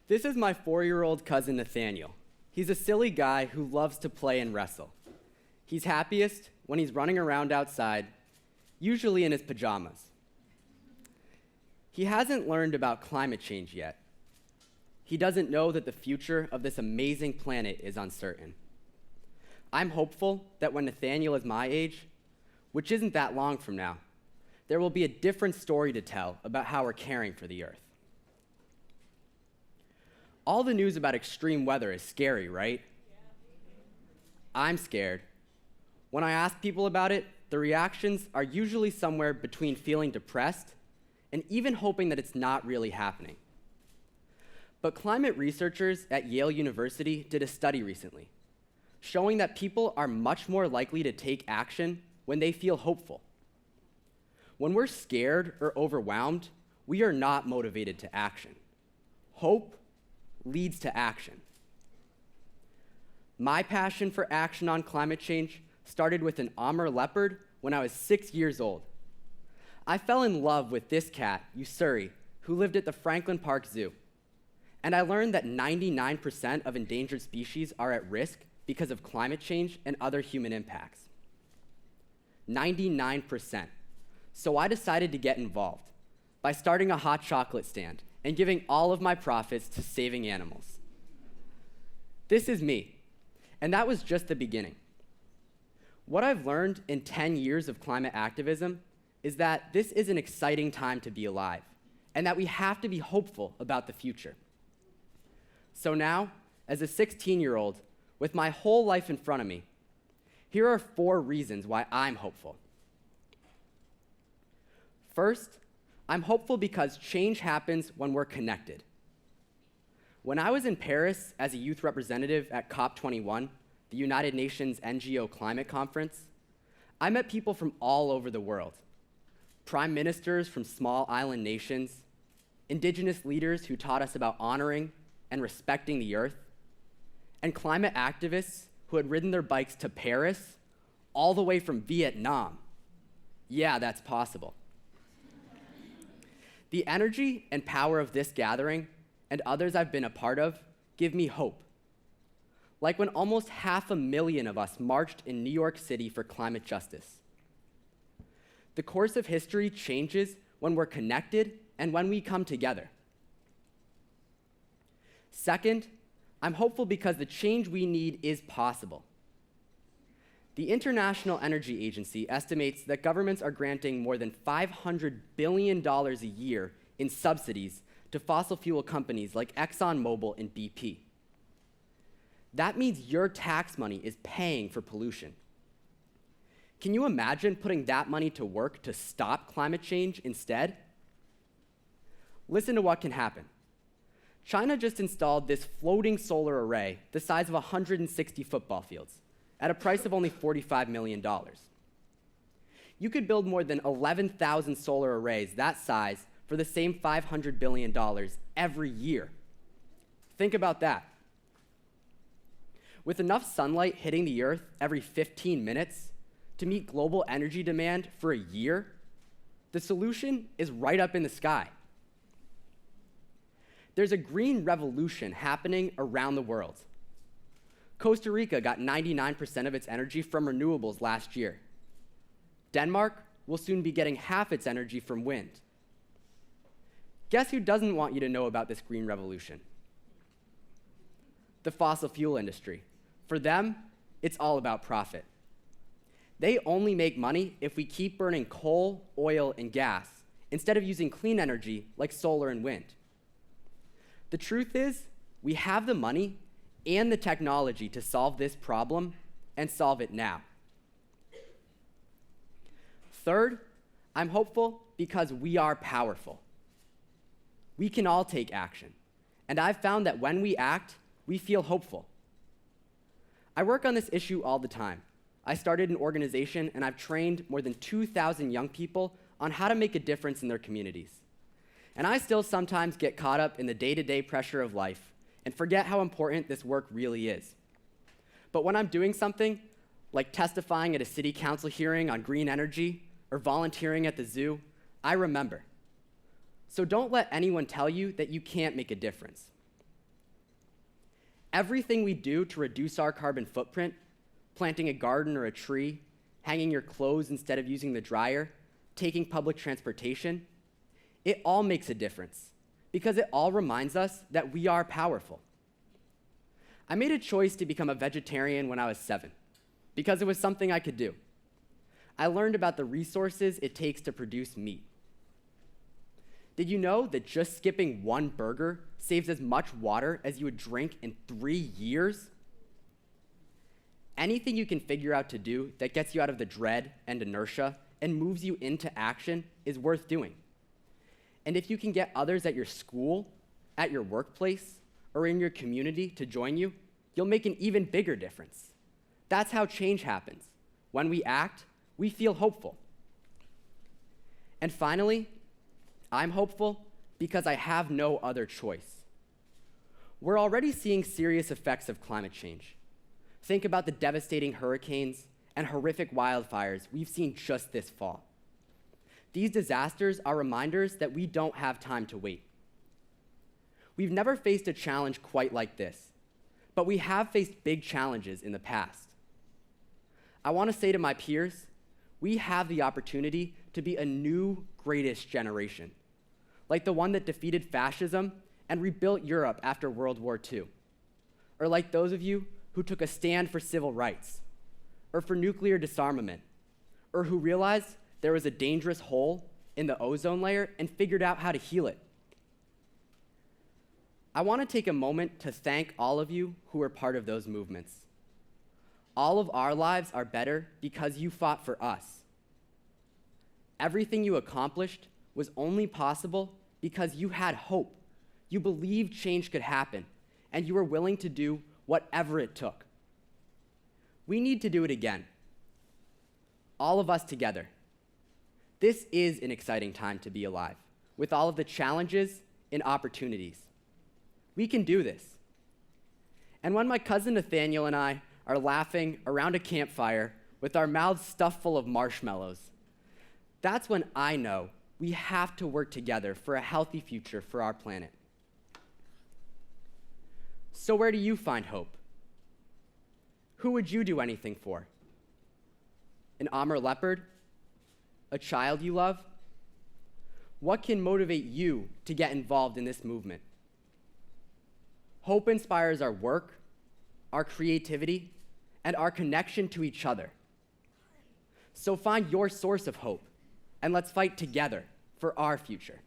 This is my 4-year-old cousin Nathaniel. He's a silly guy who loves to play and wrestle. He's happiest when he's running around outside, usually in his pajamas. He hasn't learned about climate change yet. He doesn't know that the future of this amazing planet is uncertain. I'm hopeful that when Nathaniel is my age, which isn't that long from now, there will be a different story to tell about how we're caring for the Earth. All the news about extreme weather is scary, right? I'm scared. When I ask people about it, the reactions are usually somewhere between feeling depressed and even hoping that it's not really happening. But climate researchers at Yale University did a study recently, showing that people are much more likely to take action when they feel hopeful. When we're scared or overwhelmed, we are not motivated to action. Hope leads to action. My passion for action on climate change started with an Amur leopard when I was 6 years old. I fell in love with this cat, Usuri, who lived at the Franklin Park Zoo. And I learned that 99% of endangered species are at risk because of climate change and other human impacts. 99%. So I decided to get involved by starting a hot chocolate stand and giving all of my profits to saving animals. This is me, and that was just the beginning. What I've learned in 10 years of climate activism is that this is an exciting time to be alive, and that we have to be hopeful about the future. So now, as a 16-year-old, with my whole life in front of me, here are 4 reasons why I'm hopeful. First, I'm hopeful because change happens when we're connected. When I was in Paris as a youth representative at COP21, the United Nations NGO Climate Conference, I met people from all over the world. Prime ministers from small island nations, indigenous leaders who taught us about honoring and respecting the Earth, and climate activists who had ridden their bikes to Paris, all the way from Vietnam. Yeah, that's possible. The energy and power of this gathering and others I've been a part of give me hope. Like when almost 500,000 of us marched in New York City for climate justice. The course of history changes when we're connected and when we come together. Second, I'm hopeful because the change we need is possible. The International Energy Agency estimates that governments are granting more than $500 billion a year in subsidies to fossil fuel companies like ExxonMobil and BP. That means your tax money is paying for pollution. Can you imagine putting that money to work to stop climate change instead? Listen to what can happen. China just installed this floating solar array the size of 160 football fields at a price of only $45 million. You could build more than 11,000 solar arrays that size for the same $500 billion every year. Think about that. With enough sunlight hitting the Earth every 15 minutes to meet global energy demand for a year, the solution is right up in the sky. There's a green revolution happening around the world. Costa Rica got 99% of its energy from renewables last year. Denmark will soon be getting half its energy from wind. Guess who doesn't want you to know about this green revolution? The fossil fuel industry. For them, it's all about profit. They only make money if we keep burning coal, oil, and gas instead of using clean energy like solar and wind. The truth is, we have the money and the technology to solve this problem and solve it now. Third, I'm hopeful because we are powerful. We can all take action, and I've found that when we act, we feel hopeful. I work on this issue all the time. I started an organization, and I've trained more than 2,000 young people on how to make a difference in their communities. And I still sometimes get caught up in the day-to-day pressure of life and forget how important this work really is. But when I'm doing something, like testifying at a city council hearing on green energy or volunteering at the zoo, I remember. So don't let anyone tell you that you can't make a difference. Everything we do to reduce our carbon footprint, planting a garden or a tree, hanging your clothes instead of using the dryer, taking public transportation, it all makes a difference because it all reminds us that we are powerful. I made a choice to become a vegetarian when I was 7 because it was something I could do. I learned about the resources it takes to produce meat. Did you know that just skipping one burger saves as much water as you would drink in 3 years? Anything you can figure out to do that gets you out of the dread and inertia and moves you into action is worth doing. And if you can get others at your school, at your workplace, or in your community to join you, you'll make an even bigger difference. That's how change happens. When we act, we feel hopeful. And finally, I'm hopeful because I have no other choice. We're already seeing serious effects of climate change. Think about the devastating hurricanes and horrific wildfires we've seen just this fall. These disasters are reminders that we don't have time to wait. We've never faced a challenge quite like this, but we have faced big challenges in the past. I want to say to my peers, we have the opportunity to be a new greatest generation, like the one that defeated fascism and rebuilt Europe after World War II, or like those of you who took a stand for civil rights, or for nuclear disarmament, or who realized there was a dangerous hole in the ozone layer and figured out how to heal it. I want to take a moment to thank all of you who were part of those movements. All of our lives are better because you fought for us. Everything you accomplished was only possible because you had hope. You believed change could happen, and you were willing to do whatever it took. We need to do it again. All of us together. This is an exciting time to be alive, with all of the challenges and opportunities. We can do this. And when my cousin Nathaniel and I are laughing around a campfire with our mouths stuffed full of marshmallows, that's when I know we have to work together for a healthy future for our planet. So where do you find hope? Who would you do anything for? An Amur leopard? A child you love? What can motivate you to get involved in this movement? Hope inspires our work, our creativity, and our connection to each other. So find your source of hope, and let's fight together for our future.